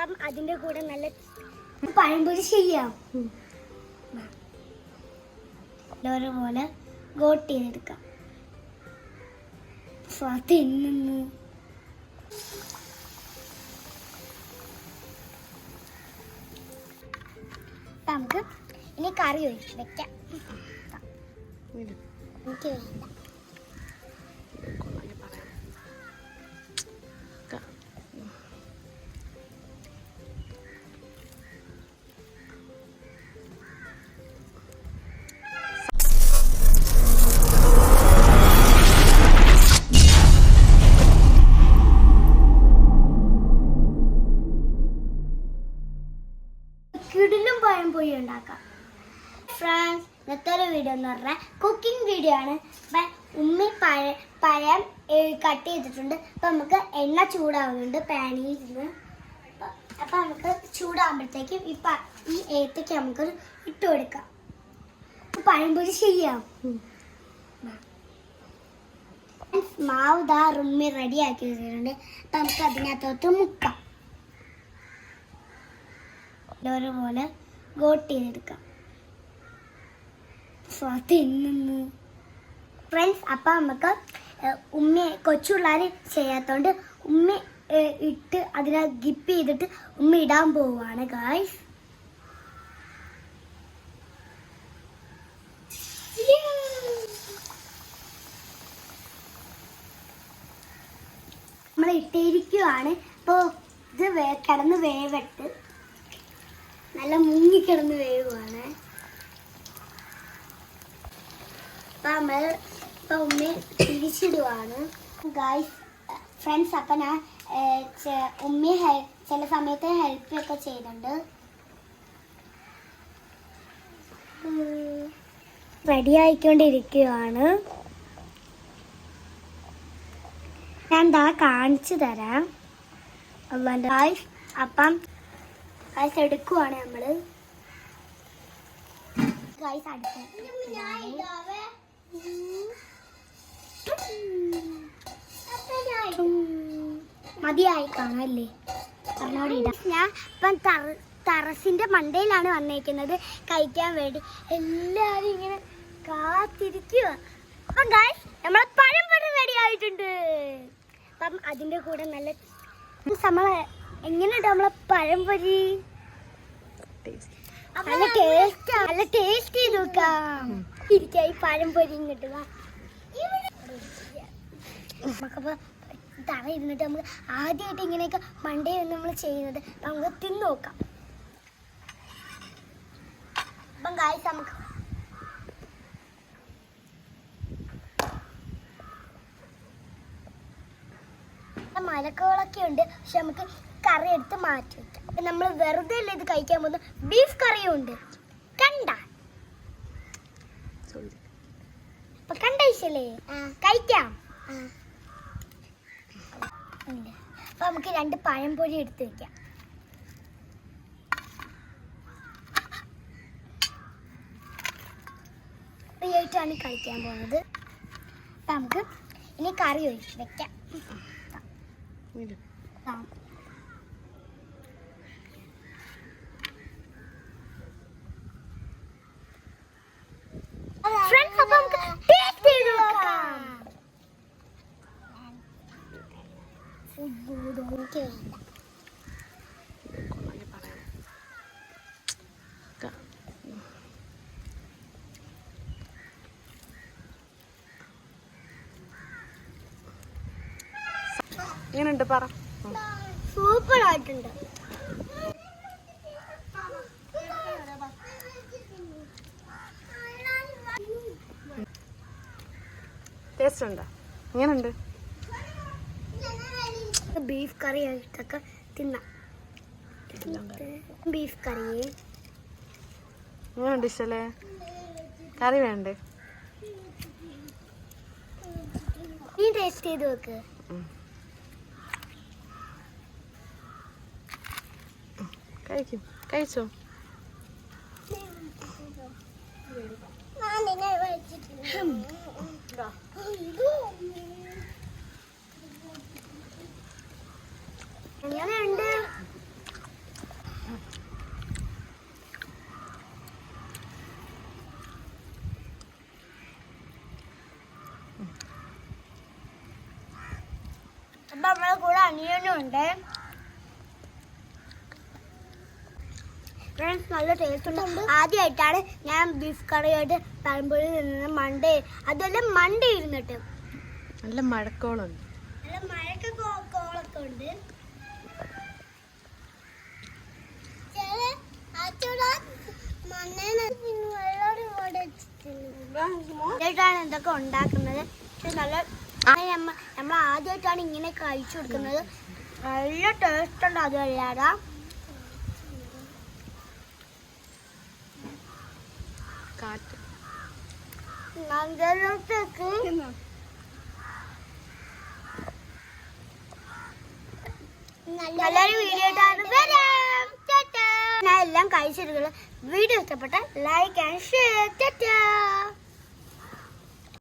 അപ്പം അതിൻ്റെ കൂടെ നല്ല പഴംപൊരി ചെയ്യാം. പോലെ ഗോട്ട് ചെയ്തെടുക്കാം. തിന്നു നമുക്ക് ഇനി കറി വെക്കാം. എനിക്ക് വേണ്ട. കിടിലും പഴംപൊരി ഉണ്ടാക്കാം. ഫ്രണ്ട്സ്, ഇന്നത്തെ വീഡിയോ എന്ന് പറഞ്ഞാൽ കുക്കിംഗ് വീഡിയോ ആണ്. അപ്പം ഉമ്മി പഴം കട്ട് ചെയ്തിട്ടുണ്ട്. അപ്പം നമുക്ക് എണ്ണ ചൂടാവുന്നുണ്ട് പാനിൽ നിന്ന്. അപ്പം നമുക്ക് ചൂടാകുമ്പോഴത്തേക്കും ഈ ഏത്തയ്ക്ക് നമുക്ക് ഇട്ട് കൊടുക്കാം. പഴംപൊരി ചെയ്യാം. മാവ് ദാ ഉമ്മി റെഡിയാക്കി വെച്ചിട്ടുണ്ട്. അപ്പം നമുക്ക് അതിനകത്തോട്ട് മുക്കാം. പോലെ ഗോട്ട് ചെയ്തെടുക്കാം. തിന്നു ഫ്രണ്ട്സ്. അപ്പം നമുക്ക് ഉമ്മി കൊച്ചുപിള്ളേർ ചെയ്യാത്തോണ്ട് ഉമ്മി ഇട്ട് അതിനെ ഗിപ്പ് ചെയ്തിട്ട് ഉമ്മി ഇടാൻ പോവുകയാണ് ഗായ്സ്. നമ്മൾ ഇട്ടിരിക്കുവാണ്. ഇപ്പോൾ ഇത് കിടന്ന് വേവട്ട് നല്ല മുങ്ങിക്കിടന്ന് വേവുകയാണ്. അപ്പം നമ്മൾ ഇപ്പം ഉമ്മി തിരിച്ചിടുവാണ് ഗായ്സ്. ഫ്രണ്ട്സ്, അപ്പം ഞാൻ ഉമ്മി ചില സമയത്ത് ഹെൽപ്പ് ഒക്കെ ചെയ്യുന്നുണ്ട്. റെഡി ആയിക്കൊണ്ടിരിക്കുകയാണ്. ഞാൻ ദാ കാണിച്ചു തരാം. ഗായ്സ്, അപ്പം ഗായ്സ് എടുക്കുവാണ് നമ്മള്. ഗായ്സ് മതിയായി കാണല്ലേ പറഞ്ഞോടിയിടാം. ഞാൻ ഇപ്പം ടെറസിന്റെ മണ്ടയിലാണ് വന്നേക്കുന്നത് കഴിക്കാൻ വേണ്ടി. എല്ലാരും ഇങ്ങനെ കാത്തിരിക്കുക. അപ്പം ഗായ്സ്, നമ്മളെ പഴംപൊരി റെഡി ആയിട്ടുണ്ട്. അപ്പം അതിന്റെ കൂടെ നല്ല നമ്മളെ എങ്ങനെയുണ്ട് നമ്മളെ പഴംപൊരി? നല്ല ടേസ്റ്റ് ചെയ്ത് നോക്കാം. ഇരിക്കായി പഴംപൊരി കിട്ടുക. നമുക്കപ്പോൾ തറ ഇരുന്നിട്ട് നമുക്ക് ആദ്യമായിട്ട് ഇങ്ങനെയൊക്കെ മണ്ടേ നമ്മൾ ചെയ്യുന്നത്. നമുക്ക് തിന്നു നോക്കാം. അപ്പം ഗായ്സ്, നമുക്ക് മലക്കുകളൊക്കെ ഉണ്ട്. പക്ഷെ നമുക്ക് കറി എടുത്ത് മാറ്റി വെക്കാം. അപ്പം നമ്മൾ വെറുതെ അല്ലേ ഇത് കഴിക്കാൻ പോകുന്ന. ബീഫ് കറിയും ഉണ്ട്. കണ്ട അപ്പൊ കണ്ടല്ലേ കഴിക്കാം. അപ്പൊ നമുക്ക് 2 പഴംപൊരി എടുത്ത് വെക്കാം. ാണ് കഴിക്കാൻ പോകുന്നത്. അപ്പൊ നമുക്ക് ഇനി കറി വെക്കാം. ഫ്രണ്ട്സ്, അപ്പൊ നമുക്ക് ടേസ്റ്റ് ചെയ്ത് നോക്കാം. എങ്ങനെയുണ്ട് പറ? സൂപ്പർ ആയിട്ടുണ്ട്. ടേസ്റ്റ് ഉണ്ടോ? എങ്ങനെയുണ്ട്? ബീഫ് കറി ആയിട്ടൊക്കെ തിന്നാം. ബീഫ് കറി എങ്ങനെയുണ്ട്? ഇഷ്ടല്ലേ? കറി വേണ്ടേ? നീ ടേസ്റ്റ് ചെയ്ത് നോക്ക്. കഴിച്ചോ? എങ്ങനെയുണ്ട്? അപ്പൊ നമ്മളെ കൂടെ അനിയനും ഉണ്ട്. ഫ്രണ്ട്സ് നല്ല ടേസ്റ്റ് ഉണ്ട്. ആദ്യമായിട്ടാണ് ഞാൻ ബീഫ് കറിയായിട്ട് പഴംപൊരി നിന്ന് മണ്ടേ അതെല്ലാം മണ്ട ഇരുന്നിട്ട് നല്ല മഴക്കോളുണ്ട്. നല്ല മഴയൊക്കെ കോളൊക്കെ ഉണ്ട്. ആദ്യമായിട്ടാണ് എന്തൊക്കെ ഉണ്ടാക്കുന്നത്. പക്ഷെ നല്ല നമ്മൾ ആദ്യമായിട്ടാണ് ഇങ്ങനെ കഴിച്ചു കൊടുക്കുന്നത്. നല്ല ടേസ്റ്റ് ഉണ്ട്. അതുമല്ലാതെ കാറ്റ് നഗരത്തേക്ക് നല്ലൊരു വീഡിയോ ആയിട്ടാണ് വരാം. ഞാൻ എല്ലാം കഴിച്ചെടുക്കുന്നത്. വീഡിയോ ഇഷ്ടപ്പെട്ട ലൈക്ക് ആൻഡ് ഷെയർ.